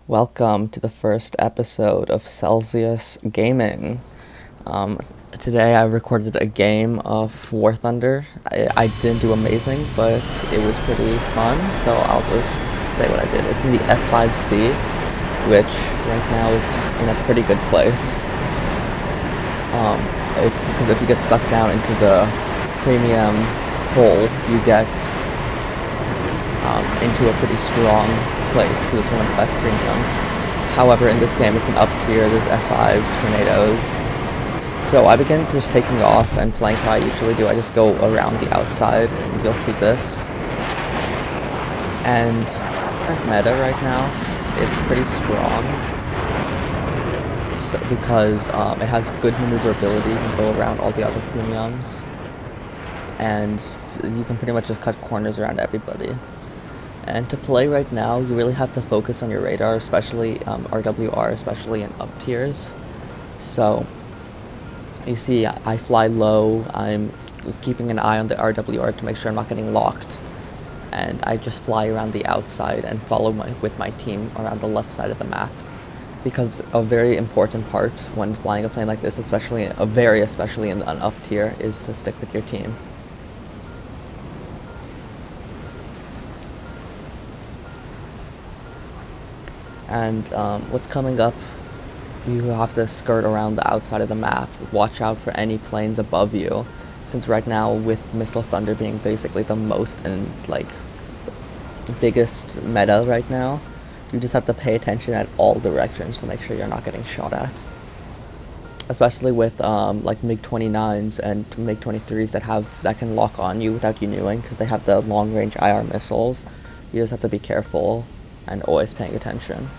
Welcome to the first episode of Celsius Gaming. Um, Today I recorded a game of War Thunder. I didn't do amazing, but it was pretty fun, so I'll just say what I did. It's in the F5-C, which right now is in a pretty good place. It's because if you get stuck down into the premium hole, you get into a pretty strong place because it's one of the best premiums. However, in this game, it's an up tier. There's F5s, tornadoes. So I begin just taking off and playing how I usually do. I just go around the outside, and you'll see this. And our meta right now, it's pretty strong because it has good maneuverability. You can go around all the other premiums, and you can pretty much just cut corners around everybody. And to play right now, you really have to focus on your radar, especially RWR, especially in up tiers. So, you see, I fly low, I'm keeping an eye on the RWR to make sure I'm not getting locked. And I just fly around the outside and follow with my team around the left side of the map. Because a very important part when flying a plane like this, especially in an up tier, is to stick with your team. And what's coming up, you have to skirt around the outside of the map. Watch out for any planes above you, since right now with Missile Thunder being basically the most and the biggest meta right now, you just have to pay attention at all directions to make sure you're not getting shot at. Especially with MiG-29s and MiG-23s that can lock on you without you knowing, because they have the long-range IR missiles. You just have to be careful and always paying attention.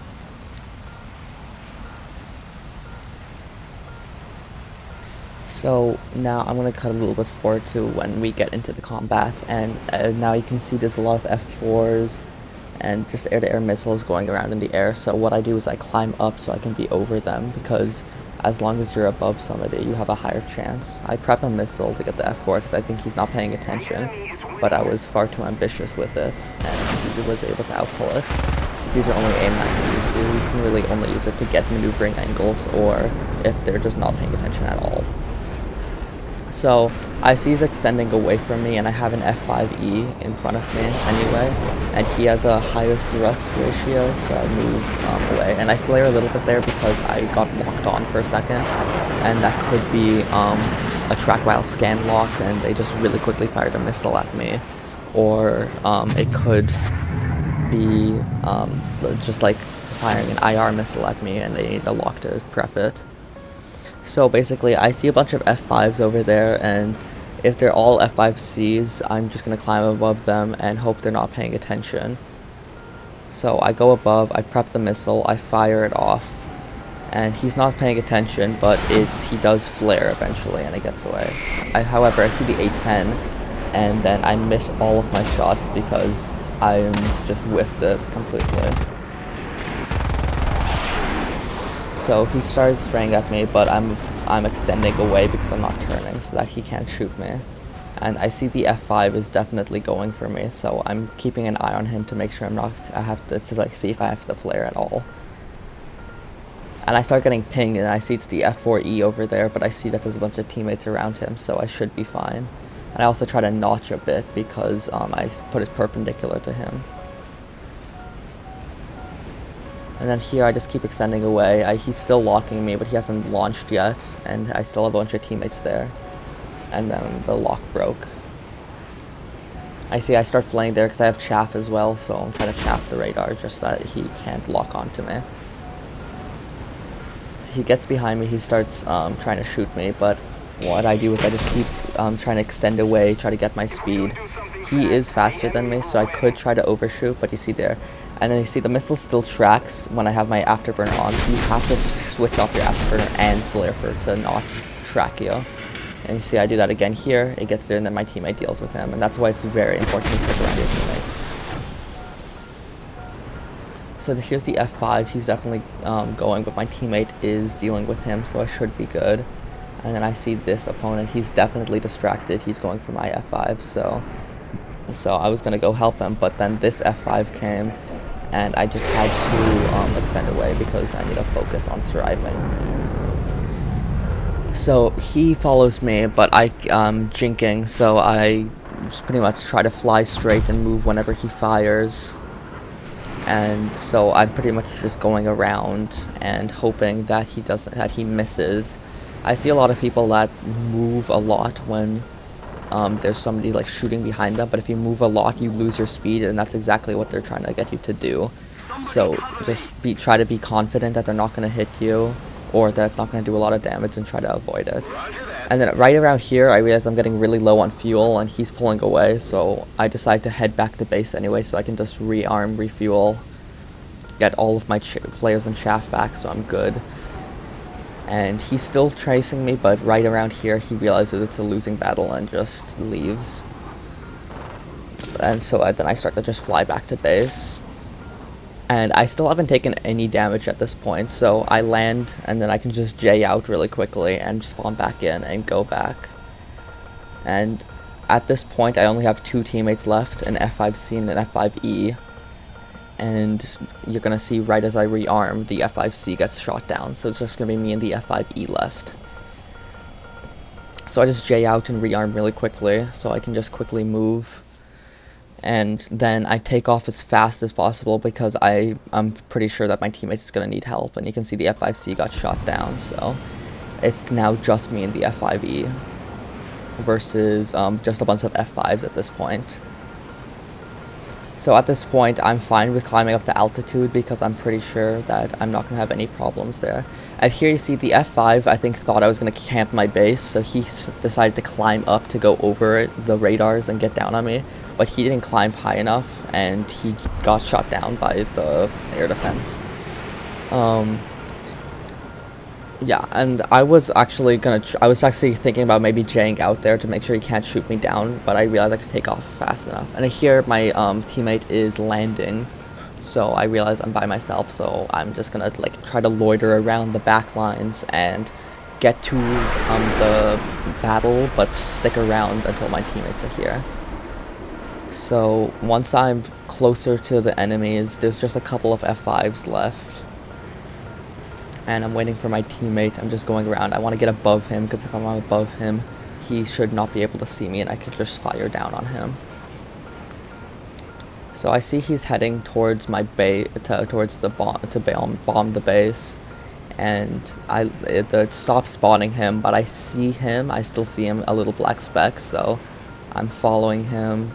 So now I'm going to cut a little bit forward to when we get into the combat, and now you can see there's a lot of F4s and just air-to-air missiles going around in the air. So what I do is I climb up so I can be over them, because as long as you're above somebody, you have a higher chance. I prep a missile to get the F4 because I think he's not paying attention, but I was far too ambitious with it, and he was able to outpull it. Because these are only aim 90s, so you can really only use it to get maneuvering angles, or if they're just not paying attention at all. So I see he's extending away from me, and I have an F5-E in front of me anyway, and he has a higher thrust ratio, so I move away. And I flare a little bit there because I got locked on for a second, and that could be a track while scan lock, and they just really quickly fired a missile at me. Or it could be just like firing an IR missile at me, and they need a lock to prep it. So basically, I see a bunch of F5s over there, and if they're all F5Cs, I'm just going to climb above them and hope they're not paying attention. So I go above, I prep the missile, I fire it off, and he's not paying attention, but he does flare eventually, and it gets away. However, I see the A-10, and then I miss all of my shots because I'm just whiffed it completely. So he starts spraying at me, but I'm extending away because I'm not turning so that he can't shoot me. And I see the F5 is definitely going for me, so I'm keeping an eye on him to make sure I have to see if I have to flare at all. And I start getting pinged, and I see it's the F4E over there, but I see that there's a bunch of teammates around him, so I should be fine. And I also try to notch a bit because I put it perpendicular to him. And then here I just keep extending away. He's still locking me, but he hasn't launched yet, and I still have a bunch of teammates there. And then the lock broke. I start flaying there because I have chaff as well, so I'm trying to chaff the radar just so that he can't lock onto me. So he gets behind me, he starts trying to shoot me, but what I do is I just keep trying to extend away, try to get my speed. He is faster than me, so I could try to overshoot, but you see there. And then you see the missile still tracks when I have my afterburner on, so you have to switch off your afterburner and flare for it to not track you. And you see I do that again here, it gets there, and then my teammate deals with him, and that's why it's very important to stick around your teammates. So here's the F5, he's definitely going, but my teammate is dealing with him, so I should be good. And then I see this opponent, he's definitely distracted, he's going for my F5, so I was going to go help him, but then this F5 came, and I just had to extend away because I need to focus on striving. So he follows me, but I'm jinking, so I just pretty much try to fly straight and move whenever he fires. And so I'm pretty much just going around and hoping that he misses. I see a lot of people that move a lot when there's somebody like shooting behind them, but if you move a lot, you lose your speed, and that's exactly what they're trying to get you to do. So just try to be confident that they're not going to hit you, or that it's not going to do a lot of damage, and try to avoid it. And then right around here, I realize I'm getting really low on fuel, and he's pulling away, so I decide to head back to base anyway, so I can just rearm, refuel, get all of my flares and chaff back, so I'm good. And he's still chasing me, but right around here, he realizes it's a losing battle and just leaves. And so then I start to just fly back to base. And I still haven't taken any damage at this point, so I land, and then I can just J out really quickly and spawn back in and go back. And at this point, I only have 2 teammates left, an F5-C and an F5-E. And you're going to see right as I rearm, the F5-C gets shot down, so it's just going to be me and the F5-E left. So I just J out and rearm really quickly, so I can just quickly move. And then I take off as fast as possible because I'm pretty sure that my teammate is going to need help. And you can see the F5-C got shot down, so it's now just me and the F5-E versus just a bunch of F5s at this point. So at this point, I'm fine with climbing up to altitude because I'm pretty sure that I'm not going to have any problems there. And here you see the F5, I think, thought I was going to camp my base, so he decided to climb up to go over the radars and get down on me. But he didn't climb high enough, and he got shot down by the air defense. Yeah, and I was actually thinking about maybe Jaying out there to make sure he can't shoot me down, but I realized I could take off fast enough. And here my teammate is landing, so I realize I'm by myself, so I'm just gonna like try to loiter around the back lines and get to the battle, but stick around until my teammates are here. So once I'm closer to the enemies, there's just a couple of F5s left. And I'm waiting for my teammate. I'm just going around. I want to get above him, because if I'm above him, he should not be able to see me, and I could just fire down on him. So I see he's heading towards my base, towards the bomb the base, and it stopped spawning him, but I see him. I still see him, a little black speck, so I'm following him,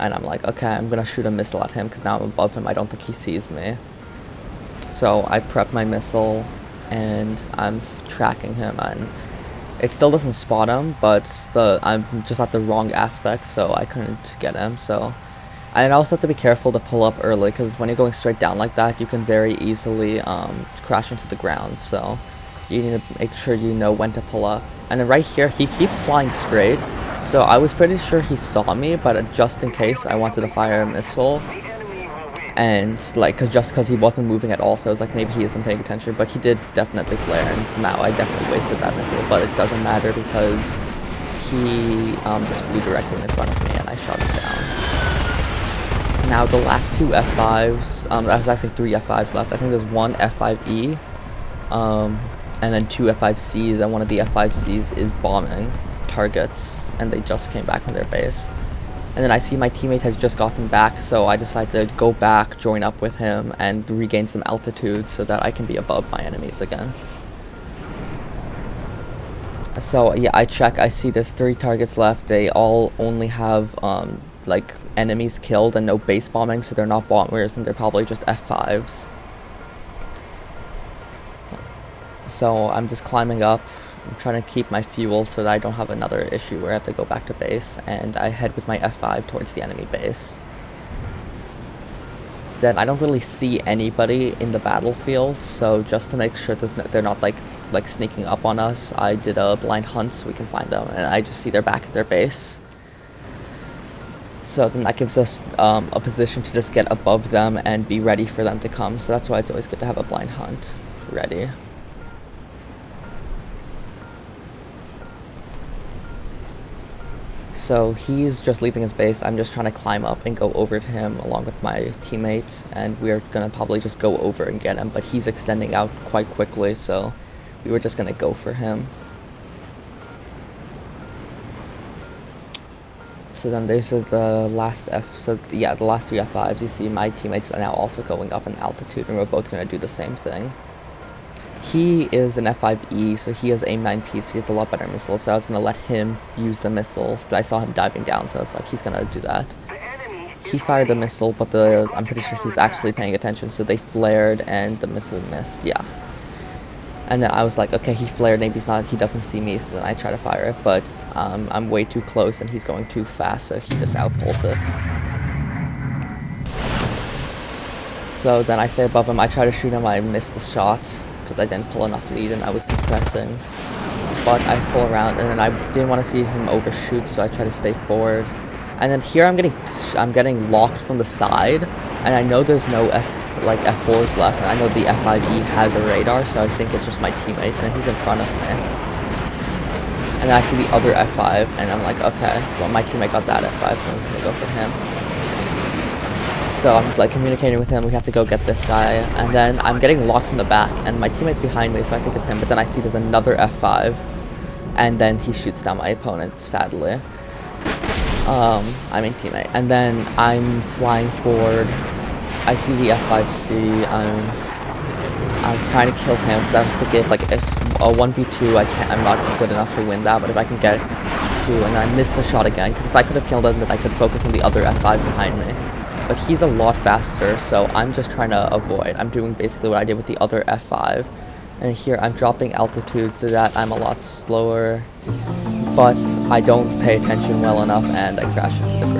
and I'm like, okay, I'm gonna shoot a missile at him, because now I'm above him. I don't think he sees me. So I prep my missile, and I'm tracking him, and it still doesn't spot him, but I'm just at the wrong aspect, so I couldn't get him. So I also have to be careful to pull up early, because when you're going straight down like that, you can very easily crash into the ground. So you need to make sure you know when to pull up. And then right here, he keeps flying straight, so I was pretty sure he saw me, but just in case, I wanted to fire a missile. And like, just because he wasn't moving at all, so I was like, maybe he isn't paying attention, but he did definitely flare, and now I definitely wasted that missile, but it doesn't matter because he just flew directly in front of me, and I shot him down. Now the last 2 F5s, there's actually 3 F5s left. I think there's 1 F5E, and then 2 F5Cs, and one of the F5Cs is bombing targets, and they just came back from their base. And then I see my teammate has just gotten back, so I decide to go back, join up with him, and regain some altitude so that I can be above my enemies again. So yeah, I check, I see there's 3 targets left. They all only have like enemies killed and no base bombing, so they're not bombers, and they're probably just F5s. So I'm just climbing up. I'm trying to keep my fuel so that I don't have another issue where I have to go back to base, and I head with my F5 towards the enemy base. Then I don't really see anybody in the battlefield, so just to make sure they're not like sneaking up on us, I did a blind hunt so we can find them, and I just see they're back at their base. So then that gives us a position to just get above them and be ready for them to come, so that's why it's always good to have a blind hunt ready. So he's just leaving his base. I'm just trying to climb up and go over to him along with my teammate, and we're gonna probably just go over and get him, but he's extending out quite quickly, so we were just gonna go for him. So then there's the last the last 3 F5s. You see my teammates are now also going up in altitude, and we're both gonna do the same thing. He is an F5-E, so he has aim-9 piece. He has a lot better missiles, so I was going to let him use the missiles, because I saw him diving down, so I was like, he's going to do that. He fired a missile, but I'm pretty sure he was actually paying attention, so they flared, and the missile missed, yeah. And then I was like, okay, he flared, maybe he doesn't see me, so then I try to fire it, but I'm way too close, and he's going too fast, so he just outpulls it. So then I stay above him, I try to shoot him, I missed the shot, because I didn't pull enough lead and I was compressing. But I pull around, and then I didn't want to see him overshoot, so I try to stay forward. And then here I'm getting locked from the side, and I know there's no F4s left, and I know the F5-E has a radar, so I think it's just my teammate, and he's in front of me. And then I see the other F5, and I'm like, okay, well my teammate got that F5, so I'm just gonna go for him. So I'm like communicating with him, we have to go get this guy, and then I'm getting locked from the back, and my teammate's behind me, so I think it's him, but then I see there's another F5, and then he shoots down my opponent, sadly. I mean teammate. And then I'm flying forward, I see the F5-C, I'm trying to kill him, because I was thinking if a 1v2, I'm not good enough to win that, but if I can get 2, and then I miss the shot again, because if I could have killed him, then I could focus on the other F5 behind me. But he's a lot faster, so I'm just trying to avoid. I'm doing basically what I did with the other F5. And here I'm dropping altitude so that I'm a lot slower, but I don't pay attention well enough and I crash into the